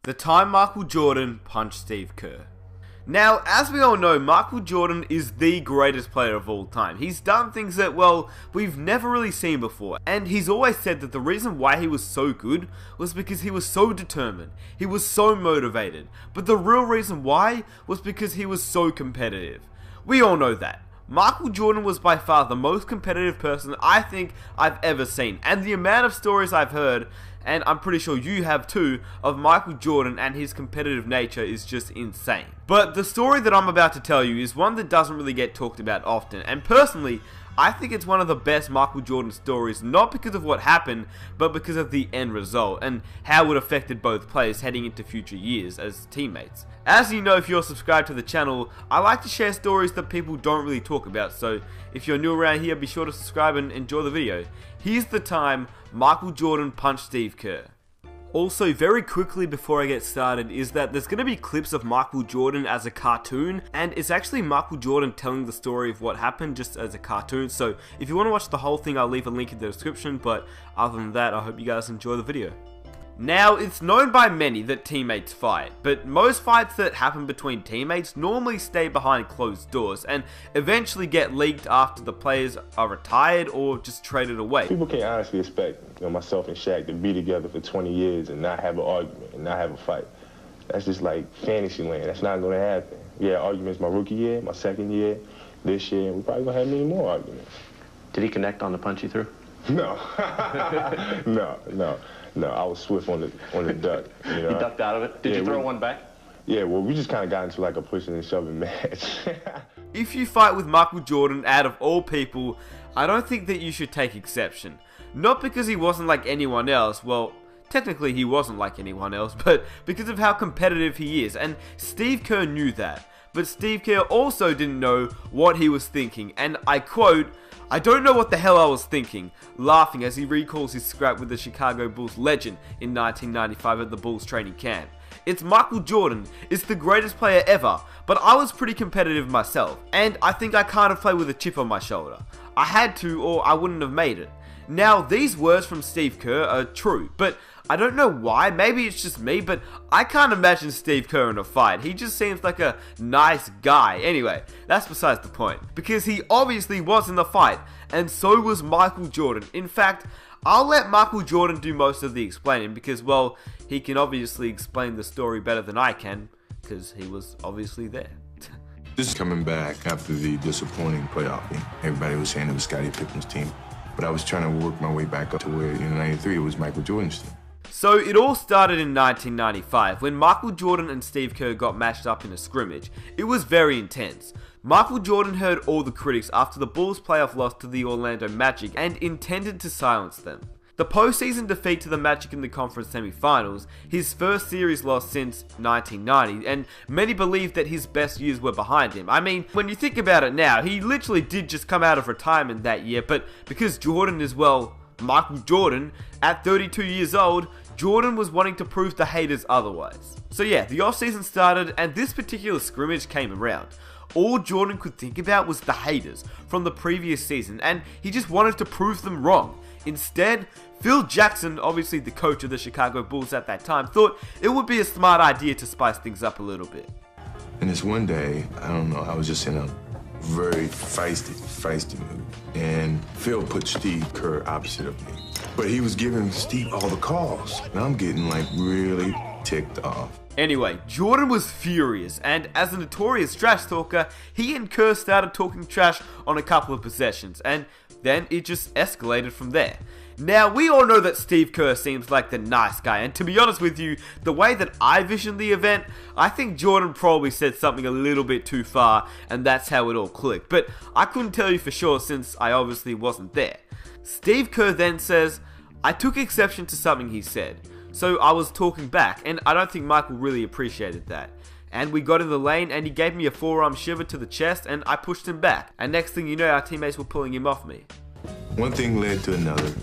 The time Michael Jordan punched Steve Kerr. Now, as we all know, Michael Jordan is the greatest player of all time. He's done things that, well, we've never really seen before. And he's always said that the reason why he was so good was because he was so determined. He was so motivated. But the real reason why was because he was so competitive. We all know that. Michael Jordan was by far the most competitive person I think I've ever seen. And the amount of stories I've heard, and I'm pretty sure you have too, of Michael Jordan and his competitive nature is just insane. But the story that I'm about to tell you is one that doesn't really get talked about often, and personally, I think it's one of the best Michael Jordan stories, not because of what happened, but because of the end result, and how it affected both players heading into future years as teammates. As you know, if you're subscribed to the channel, I like to share stories that people don't really talk about, so if you're new around here, be sure to subscribe and enjoy the video. Here's the time Michael Jordan punched Steve Kerr. Also, very quickly before I get started, is that there's going to be clips of Michael Jordan as a cartoon, and it's actually Michael Jordan telling the story of what happened just as a cartoon, so if you want to watch the whole thing, I'll leave a link in the description, but other than that, I hope you guys enjoy the video. Now, it's known by many that teammates fight, but most fights that happen between teammates normally stay behind closed doors and eventually get leaked after the players are retired or just traded away. People can't honestly expect myself and Shaq to be together for 20 years and not have an argument and not have a fight. That's just like fantasy land. That's not going to happen. We had arguments my rookie year, my second year, this year, and we're probably going to have many more arguments. Did he connect on the punch you threw? No. No, I was swift on the duck. You know? You ducked out of it? Did you throw one back? Yeah, well, we just kind of got into like a pushing and shoving match. If you fight with Michael Jordan, out of all people, I don't think that you should take exception. Not because he wasn't like anyone else, well, technically he wasn't like anyone else, but because of how competitive he is, and Steve Kerr knew that. But Steve Kerr also didn't know what he was thinking, and I quote, "I don't know what the hell I was thinking," laughing as he recalls his scrap with the Chicago Bulls legend in 1995 at the Bulls training camp. "It's Michael Jordan, it's the greatest player ever, but I was pretty competitive myself, and I think I kind of played with a chip on my shoulder. I had to, or I wouldn't have made it." Now, these words from Steve Kerr are true, but I don't know why, maybe it's just me, but I can't imagine Steve Kerr in a fight. He just seems like a nice guy. Anyway, that's besides the point, because he obviously was in the fight, and so was Michael Jordan. In fact, I'll let Michael Jordan do most of the explaining, because, well, he can obviously explain the story better than I can, because he was obviously there. This is coming back after the disappointing playoff game. Everybody was saying it was Scottie Pippen's team, but I was trying to work my way back up to where in '93 it was Michael Jordan's team. So it all started in 1995 when Michael Jordan and Steve Kerr got matched up in a scrimmage. It was very intense. Michael Jordan heard all the critics after the Bulls' playoff loss to the Orlando Magic and intended to silence them. The postseason defeat to the Magic in the conference semifinals, his first series loss since 1990, and many believe that his best years were behind him. I mean, when you think about it now, he literally did just come out of retirement that year, but because Jordan is, well, Michael Jordan, at 32 years old, Jordan was wanting to prove to haters otherwise. So yeah, the offseason started and this particular scrimmage came around. All Jordan could think about was the haters from the previous season, and he just wanted to prove them wrong. Instead, Phil Jackson, obviously the coach of the Chicago Bulls at that time, thought it would be a smart idea to spice things up a little bit. And this one day, I don't know, I was just in a very feisty mood. And Phil put Steve Kerr opposite of me. But he was giving Steve all the calls. And I'm getting like really ticked off. Anyway, Jordan was furious, and as a notorious trash talker, he and Kerr started talking trash on a couple of possessions, and then it just escalated from there. Now, we all know that Steve Kerr seems like the nice guy, and to be honest with you, the way that I visioned the event, I think Jordan probably said something a little bit too far, and that's how it all clicked, but I couldn't tell you for sure since I obviously wasn't there. Steve Kerr then says, "I took exception to something he said. So I was talking back, and I don't think Michael really appreciated that. And we got in the lane, and he gave me a forearm shiver to the chest, and I pushed him back. And next thing you know, our teammates were pulling him off me." One thing led to another.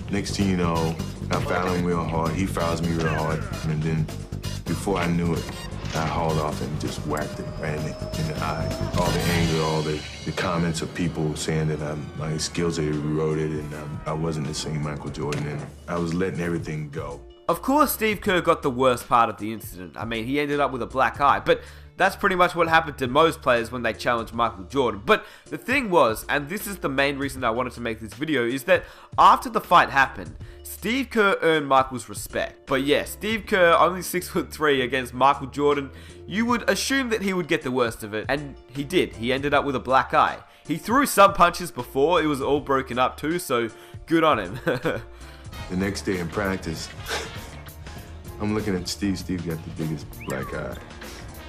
Next thing you know, I fouled him real hard. He fouls me real hard. And then before I knew it, I hauled off and just whacked it right in the eye. All the anger, all the comments of people saying that my skills had eroded and I wasn't the same Michael Jordan. And I was letting everything go. Of course, Steve Kerr got the worst part of the incident. I mean, he ended up with a black eye, but that's pretty much what happened to most players when they challenged Michael Jordan. But the thing was, and this is the main reason I wanted to make this video, is that after the fight happened, Steve Kerr earned Michael's respect. But yeah, Steve Kerr, only 6'3" against Michael Jordan, you would assume that he would get the worst of it, and he did. He ended up with a black eye. He threw some punches before, it was all broken up too, so good on him. The next day in practice, I'm looking at Steve. Steve got the biggest black eye.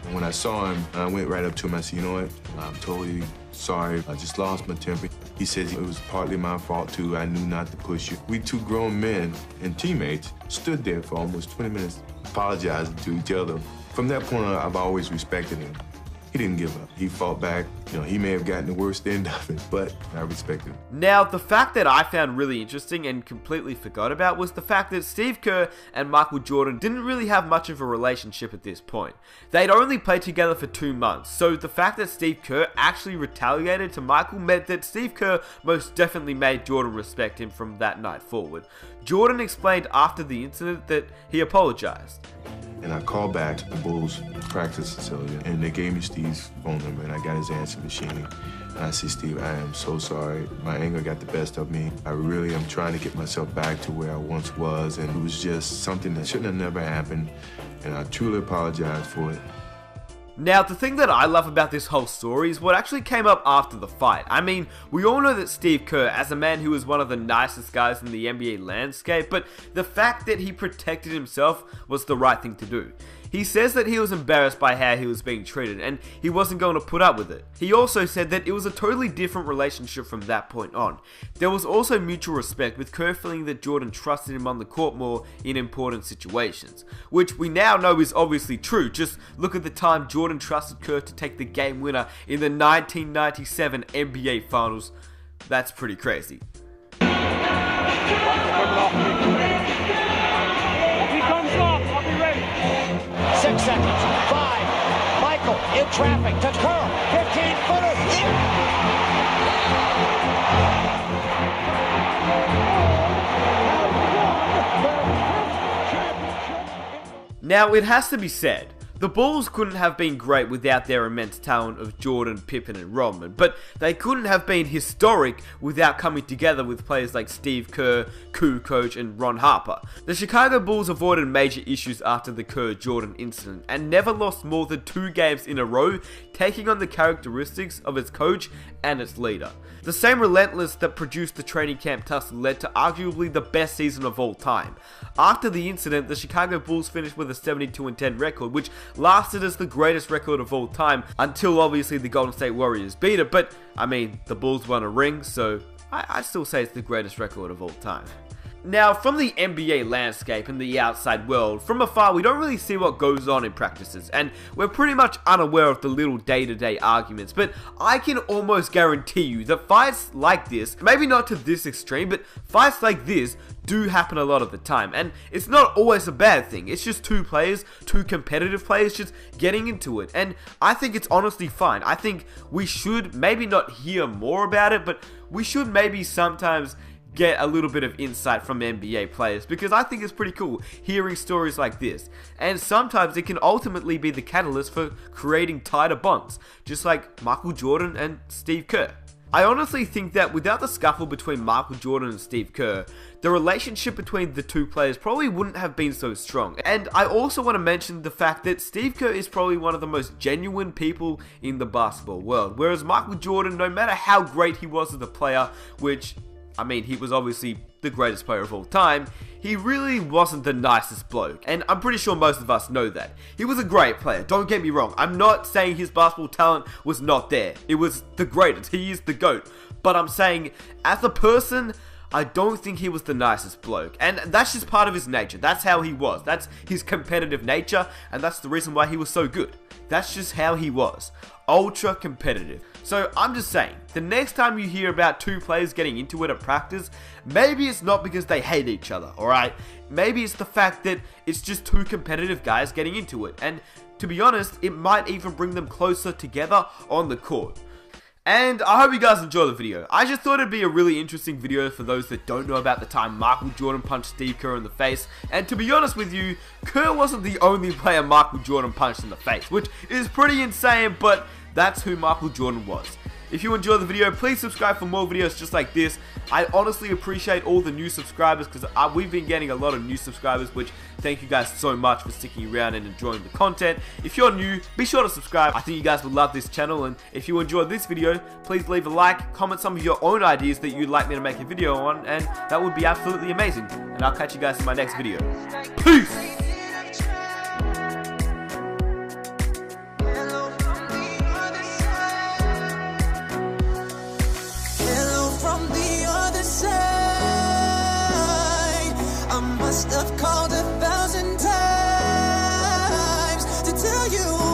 And when I saw him, I went right up to him. I said, you know what? I'm totally sorry. I just lost my temper. He says it was partly my fault, too. I knew not to push you. We two grown men and teammates stood there for almost 20 minutes apologizing to each other. From that point on, I've always respected him. He didn't give up. He fought back. You know, he may have gotten the worst end of it, but I respect him. Now, the fact that I found really interesting and completely forgot about was the fact that Steve Kerr and Michael Jordan didn't really have much of a relationship at this point. They'd only played together for 2 months, so the fact that Steve Kerr actually retaliated to Michael meant that Steve Kerr most definitely made Jordan respect him from that night forward. Jordan explained after the incident that he apologized. And I called back to the Bulls practice facility, and they gave me Steve's phone number, and I got his answer machine. And I said, Steve, I am so sorry. My anger got the best of me. I really am trying to get myself back to where I once was, and it was just something that shouldn't have never happened, and I truly apologize for it. Now, the thing that I love about this whole story is what actually came up after the fight. I mean, we all know that Steve Kerr, as a man who was one of the nicest guys in the NBA landscape, but the fact that he protected himself was the right thing to do. He says that he was embarrassed by how he was being treated and he wasn't going to put up with it. He also said that it was a totally different relationship from that point on. There was also mutual respect, with Kerr feeling that Jordan trusted him on the court more in important situations, which we now know is obviously true. Just look at the time Jordan trusted Kerr to take the game winner in the 1997 NBA Finals. That's pretty crazy. 6 seconds, 5, Michael in traffic to Kerr, 15-footer. Now, it has to be said, the Bulls couldn't have been great without their immense talent of Jordan, Pippen, and Rodman, but they couldn't have been historic without coming together with players like Steve Kerr, Kukoc, and Ron Harper. The Chicago Bulls avoided major issues after the Kerr-Jordan incident and never lost more than 2 games in a row, taking on the characteristics of its coach and its leader. The same relentlessness that produced the training camp tussle led to arguably the best season of all time. After the incident, the Chicago Bulls finished with a 72-10 record, which lasted as the greatest record of all time until obviously the Golden State Warriors beat it. But I mean, the Bulls won a ring, so I still say it's the greatest record of all time. Now, from the NBA landscape and the outside world, from afar we don't really see what goes on in practices, and we're pretty much unaware of the little day-to-day arguments, but I can almost guarantee you that fights like this, maybe not to this extreme, but fights like this do happen a lot of the time, and it's not always a bad thing. It's just 2 players, 2 competitive players just getting into it, and I think it's honestly fine. I think we should maybe not hear more about it, but we should maybe sometimes get a little bit of insight from NBA players, because I think it's pretty cool hearing stories like this, and sometimes it can ultimately be the catalyst for creating tighter bonds, just like Michael Jordan and Steve Kerr. I honestly think that without the scuffle between Michael Jordan and Steve Kerr, the relationship between the 2 players probably wouldn't have been so strong. And I also want to mention the fact that Steve Kerr is probably one of the most genuine people in the basketball world, whereas Michael Jordan, no matter how great he was as a player, which I mean, he was obviously the greatest player of all time, he really wasn't the nicest bloke, and I'm pretty sure most of us know that. He was a great player, don't get me wrong. I'm not saying his basketball talent was not there. It was the greatest, he is the GOAT. But I'm saying, as a person, I don't think he was the nicest bloke, and that's just part of his nature. That's how he was. That's his competitive nature, and that's the reason why he was so good. That's just how he was. Ultra competitive. So I'm just saying, the next time you hear about 2 players getting into it at practice, maybe it's not because they hate each other, alright? Maybe it's the fact that it's just 2 competitive guys getting into it, and to be honest, it might even bring them closer together on the court. And I hope you guys enjoy the video. I just thought it'd be a really interesting video for those that don't know about the time Michael Jordan punched Steve Kerr in the face. And to be honest with you, Kerr wasn't the only player Michael Jordan punched in the face, which is pretty insane, but that's who Michael Jordan was. If you enjoyed the video, please subscribe for more videos just like this. I honestly appreciate all the new subscribers because we've been getting a lot of new subscribers, which thank you guys so much for sticking around and enjoying the content. If you're new, be sure to subscribe. I think you guys will love this channel, and if you enjoyed this video, please leave a like, comment some of your own ideas that you'd like me to make a video on, and that would be absolutely amazing. And I'll catch you guys in my next video. Peace! Must have called 1,000 times to tell you